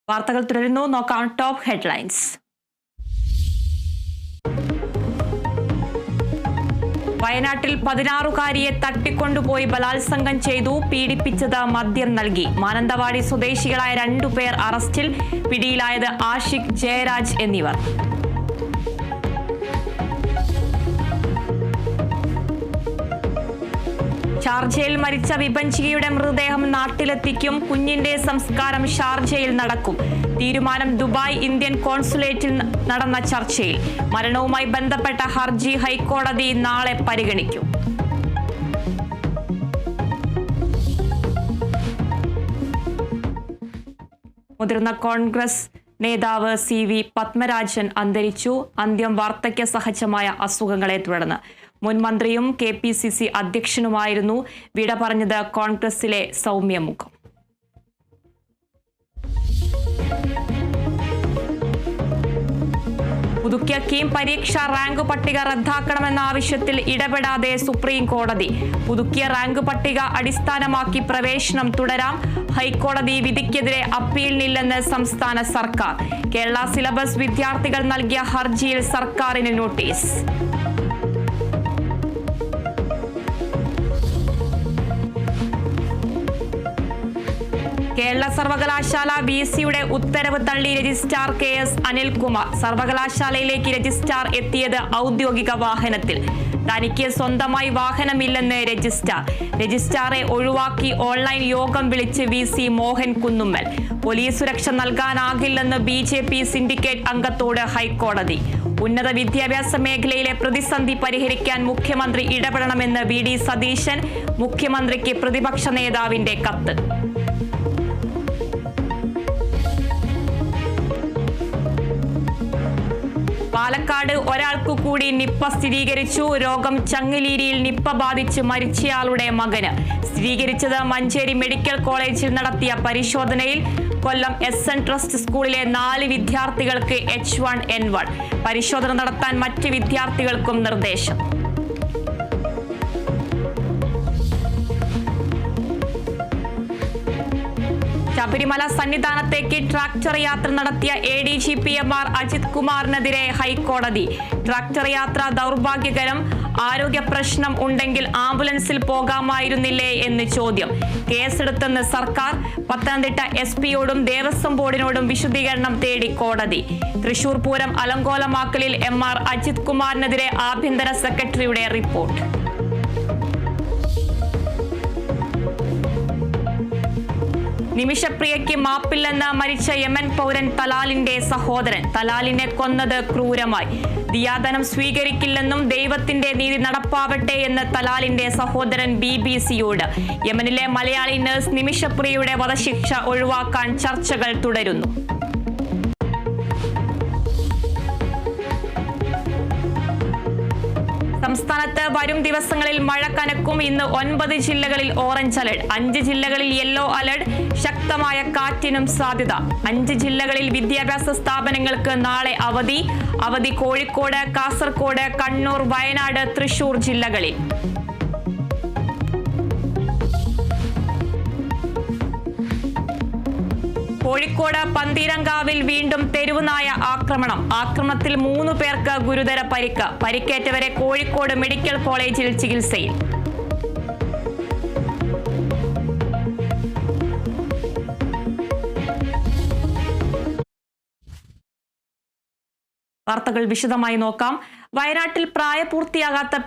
വാർത്തകൾ തുടരുന്നു. നോക്കാം ടോപ്പ് ഹെഡ്ലൈൻസ്. വയനാട്ടിൽ 16കാരിയെ തട്ടിക്കൊണ്ടുപോയി ബലാത്സംഗം ചെയ്തു, പീഡിപ്പിച്ചത് മദ്യം നൽകി. മാനന്തവാടി സ്വദേശികളായ 2 പേർ അറസ്റ്റിൽ. പിടിയിലായത് ആഷിഖ്, ജയരാജ് എന്നിവർ. ഷാർജയിൽ മരിച്ച വിഭജികയുടെ മൃതദേഹം നാട്ടിലെത്തിക്കും. കുഞ്ഞിന്റെ സംസ്കാരം ഷാർജയിൽ നടക്കും. തീരുമാനം ദുബായ് ഇന്ത്യൻ കോൺസുലേറ്റിൽ നടന്ന ചർച്ചയിൽ. മരണവുമായി ബന്ധപ്പെട്ട ഹർജി ഹൈക്കോടതി നാളെ പരിഗണിക്കും. മുതിർന്ന കോൺഗ്രസ് നേതാവ് CV പത്മരാജൻ അന്തരിച്ചു. അന്ത്യം വാർദ്ധക്യ സഹജമായ അസുഖങ്ങളെ തുടർന്ന്. മുൻ മന്ത്രിയും KPCC അധ്യക്ഷനുമായിരുന്നു. വിട പറഞ്ഞത് കോൺഗ്രസിലെ സൗമ്യമുഖം. പുതുക്കിയ കീം പരീക്ഷാ റാങ്ക് പട്ടിക റദ്ദാക്കണമെന്ന ആവശ്യത്തിൽ ഇടപെടാതെ സുപ്രീം കോടതി. പുതുക്കിയ റാങ്ക് പട്ടിക അടിസ്ഥാനമാക്കി പ്രവേശനം തുടരാം. ഹൈക്കോടതി വിധിക്കെതിരെ അപ്പീലിനില്ലെന്ന് സംസ്ഥാന സർക്കാർ. കേരള സിലബസ് വിദ്യാർത്ഥികൾ നൽകിയ ഹർജിയിൽ സർക്കാരിന് നോട്ടീസ്. കേരള സർവകലാശാല VCയുടെ ഉത്തരവ് തള്ളി രജിസ്ട്രാർ KS അനിൽകുമാർ. സർവകലാശാലയിലേക്ക് രജിസ്ട്രാർ എത്തിയത് ഔദ്യോഗിക വാഹനത്തിൽ. തനിക്ക് സ്വന്തമായി വാഹനമില്ലെന്ന് രജിസ്ട്രാറെ ഒഴിവാക്കി ഓൺലൈൻ യോഗം വിളിച്ച് VC മോഹൻ കുന്നുമ്മൽ. പോലീസ് സുരക്ഷ നൽകാനാകില്ലെന്ന് BJP സിൻഡിക്കേറ്റ് അംഗത്തോട് ഹൈക്കോടതി. ഉന്നത വിദ്യാഭ്യാസ മേഖലയിലെ പ്രതിസന്ധി പരിഹരിക്കാൻ മുഖ്യമന്ത്രി ഇടപെടണമെന്ന് VD സതീശൻ. മുഖ്യമന്ത്രിക്ക് പ്രതിപക്ഷ നേതാവിന്റെ കത്ത്. പാലക്കാട് ഒരാൾക്കു കൂടി നിപ്പ സ്ഥിരീകരിച്ചു. രോഗം ചങ്ങലേരിയിൽ നിപ്പ ബാധിച്ച് മരിച്ചയാളുടെ മകന്. സ്ഥിരീകരിച്ചത് മഞ്ചേരി മെഡിക്കൽ കോളേജിൽ നടത്തിയ പരിശോധനയിൽ. കൊല്ലം SN ട്രസ്റ്റ് സ്കൂളിലെ 4 വിദ്യാർത്ഥികൾക്ക് H1N1. പരിശോധന നടത്താൻ മറ്റ് വിദ്യാർത്ഥികൾക്കും നിർദ്ദേശം. ശബരിമല സന്നിധാനത്തേക്ക് ട്രാക്ടർ യാത്ര നടത്തിയ ADGPMR അജിത് കുമാറിനെതിരെ ഹൈക്കോടതി. ട്രാക്ടർ യാത്ര ദൗർഭാഗ്യകരം. ആരോഗ്യ പ്രശ്നം ഉണ്ടെങ്കിൽ ആംബുലൻസിൽ പോകാമായിരുന്നില്ലേ എന്ന് ചോദ്യം. കേസെടുത്തെന്ന് സർക്കാർ. പത്തനംതിട്ട SP-യോടും ദേവസ്വം ബോർഡിനോടും വിശദീകരണം തേടി കോടതി. തൃശൂർ പൂരം അലങ്കോലമാക്കലിൽ MR അജിത് കുമാറിനെതിരെ ആഭ്യന്തര സെക്രട്ടറിയുടെ റിപ്പോർട്ട്. നിമിഷപ്രിയയ്ക്ക് മാപ്പില്ലെന്ന് മരിച്ച യമൻ പൗരൻ തലാലിന്റെ സഹോദരൻ. തലാലിനെ കൊന്നത് ക്രൂരമായി. ദിയാദനം സ്വീകരിക്കില്ലെന്നും ദൈവത്തിന്റെ നീതി നടപ്പാവട്ടെ എന്ന് തലാലിന്റെ സഹോദരൻ BBC-യോട്. യമനിലെ മലയാളി നഴ്സ് നിമിഷപ്രിയയുടെ വധശിക്ഷ ഒഴിവാക്കാൻ ചർച്ചകൾ തുടരുന്നു. സംസ്ഥാനത്ത് വരും ദിവസങ്ങളിൽ മഴ കനക്കും. ഇന്ന് 9 ജില്ലകളിൽ ഓറഞ്ച് അലർട്ട്. 5 ജില്ലകളിൽ യെല്ലോ അലർട്ട്. ശക്തമായ കാറ്റിനും സാധ്യത. 5 ജില്ലകളിൽ വിദ്യാഭ്യാസ സ്ഥാപനങ്ങൾക്ക് നാളെ അവധി. കോഴിക്കോട്, കാസർഗോഡ്, കണ്ണൂർ, വയനാട്, തൃശൂർ ജില്ലകളിൽ. കോഴിക്കോട് പന്തീരങ്കാവിൽ വീണ്ടും തെരുവുനായ ആക്രമണത്തിൽ 3 പേർക്ക് ഗുരുതര പരിക്ക്. പരിക്കേറ്റവരെ കോഴിക്കോട് മെഡിക്കൽ കോളേജിൽ ചികിത്സയിൽ. വാർത്തകൾ വിശദമായി നോക്കാം. വയനാട്ടിൽ പ്രായപൂർത്തിയാകാത്ത